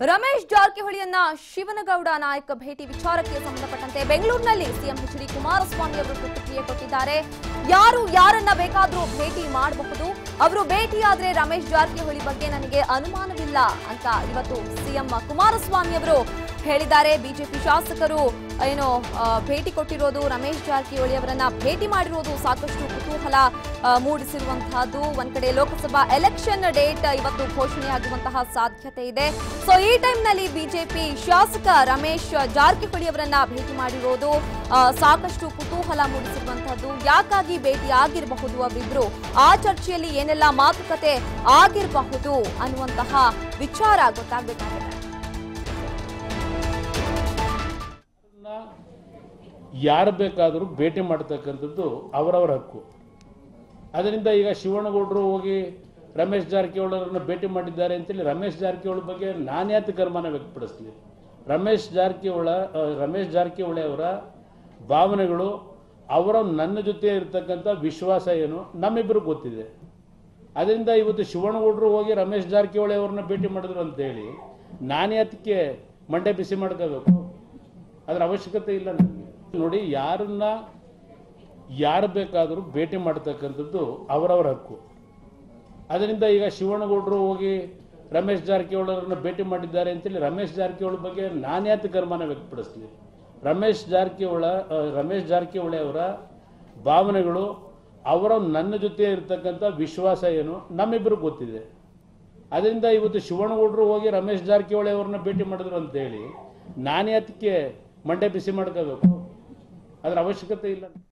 ರಮೇಶ್ ಜಾರಕಿಹೊಳಿಯನ್ನ ಶಿವನಗೌಡ ನಾಯಕ ಭೇಟಿ ವಿಚಾರಕ್ಕೆ ಸಂಬಂಧಪಟ್ಟಂತೆ ಬೆಂಗಳೂರಿನಲ್ಲಿ ಸಿಎಂ ಎಚ್.ಡಿ. ಕುಮಾರಸ್ವಾಮಿ ಅವರು ಪ್ರತಿಕ್ರಿಯೆ ಕೊಟ್ಟಿದ್ದಾರೆ. ಯಾರು ಯಾರನ್ನ ಬೇಕಾದರೂ ಭೇಟಿ ಮಾಡಬಹುದು, ಅವರು ಭೇಟಿಯಾದ್ರೆ ರಮೇಶ್ ಜಾರಕಿಹೊಳಿ ಬಗ್ಗೆ ನನಗೆ ಅನುಮಾನವಿಲ್ಲ ಅಂತ ಇವತ್ತು ಸಿಎಂ ಕುಮಾರಸ್ವಾಮಿ ಅವರು ಹೇಳಿದ್ದಾರೆ. ಬಿಜೆಪಿ ಶಾಸಕರು ಭೇಟಿ ಕೊಟ್ಟಿರೋದು, ರಮೇಶ್ ಜಾರಕಿಹೊಳಿ ಅವರನ್ನ ಭೇಟಿ ಮಾಡಿರೋದು ಸಾಕಷ್ಟು ಕುತೂಹಲ ಮೂಡಿಸಿರುವಂತಹದ್ದು. ಒಂದ್ ಕಡೆ ಲೋಕಸಭಾ ಎಲೆಕ್ಷನ್ ಡೇಟ್ ಇವತ್ತು ಘೋಷಣೆಯಾಗುವಂತಹ ಸಾಧ್ಯತೆ ಇದೆ. ಸೊ ಈ ಟೈಮ್ನಲ್ಲಿ ಬಿಜೆಪಿ ಶಾಸಕ ರಮೇಶ್ ಜಾರಕಿಹೊಳಿ ಅವರನ್ನ ಭೇಟಿ ಮಾಡಿರೋದು ಸಾಕಷ್ಟು ಕುತೂಹಲ ಮೂಡಿಸಿರುವಂತಹದ್ದು. ಯಾಕಾಗಿ ಭೇಟಿ ಆಗಿರಬಹುದು ಅವರಿಬ್ರು, ಆ ಚರ್ಚೆಯಲ್ಲಿ ಏನೆಲ್ಲ ಮಾತುಕತೆ ಆಗಿರಬಹುದು ಅನ್ನುವಂತಹ ವಿಚಾರ ಗೊತ್ತಾಗಬೇಕಾಗಿದೆ. ಯಾರು ಬೇಕಾದರೂ ಭೇಟಿ ಮಾಡತಕ್ಕಂಥದ್ದು ಅವರವರ ಹಕ್ಕು. ಅದರಿಂದ ಈಗ ಶಿವಣ್ಣಗೌಡರು ಹೋಗಿ ರಮೇಶ್ ಜಾರಕಿಹೊಳಿ ಅವರನ್ನು ಭೇಟಿ ಮಾಡಿದ್ದಾರೆ ಅಂತೇಳಿ ರಮೇಶ್ ಜಾರಕಿಹೊಳಿ ಬಗ್ಗೆ ನಾನ್ಯಾತ ಕರ್ಮನ ವ್ಯಕ್ತಪಡಿಸ್ಲಿ. ರಮೇಶ್ ಜಾರಕಿಹೊಳಿ ಅವರ ಭಾವನೆಗಳು, ಅವರ ನನ್ನ ಜೊತೆ ಇರತಕ್ಕಂಥ ವಿಶ್ವಾಸ ಏನು ನಮ್ಮಿಬ್ಬರು ಗೊತ್ತಿದೆ. ಅದರಿಂದ ಇವತ್ತು ಶಿವಣ್ಣಗೌಡರು ಹೋಗಿ ರಮೇಶ್ ಜಾರಕಿಹೊಳಿ ಅವ್ರನ್ನ ಭೇಟಿ ಮಾಡಿದ್ರು ಅಂತೇಳಿ ನಾನ್ಯಾತಕ್ಕೆ ಮಂಡೆ ಬಿಸಿ ಮಾಡ್ಕೋಬೇಕು? ಅದರ ಅವಶ್ಯಕತೆ ಇಲ್ಲ ನನಗೆ. ನೋಡಿ, ಯಾರು ಬೇಕಾದರೂ ಭೇಟಿ ಮಾಡತಕ್ಕಂಥದ್ದು ಅವರವರ ಹಕ್ಕು. ಅದರಿಂದ ಈಗ ಶಿವಣ್ಣಗೌಡರು ಹೋಗಿ ರಮೇಶ್ ಜಾರಕಿಹೊಳಿ ಅವರನ್ನ ಭೇಟಿ ಮಾಡಿದ್ದಾರೆ ಅಂತೇಳಿ ರಮೇಶ್ ಜಾರಕಿಹೊಳಿ ಬಗ್ಗೆ ನಾನ್ಯಾತ ಕರ್ಮನ ವ್ಯಕ್ತಪಡಿಸ್ಲಿ. ರಮೇಶ್ ಜಾರಕಿಹೊಳಿ ಅವರ ಭಾವನೆಗಳು, ಅವರ ನನ್ನ ಜೊತೆ ಇರತಕ್ಕಂಥ ವಿಶ್ವಾಸ ಏನು ನಮ್ಮಿಬ್ಬರು ಗೊತ್ತಿದೆ. ಅದರಿಂದ ಇವತ್ತು ಶಿವಣ್ಣಗೌಡರು ಹೋಗಿ ರಮೇಶ್ ಜಾರಕಿಹೊಳಿ ಅವ್ರನ್ನ ಭೇಟಿ ಮಾಡಿದ್ರು ಅಂತೇಳಿ ನಾನ್ಯಾತಕ್ಕೆ ಮಂಡೆ ಬಿಸಿ ಮಾಡ್ಕೋಬೇಕು? ಅದರ ಅವಶ್ಯಕತೆ ಇಲ್ಲ.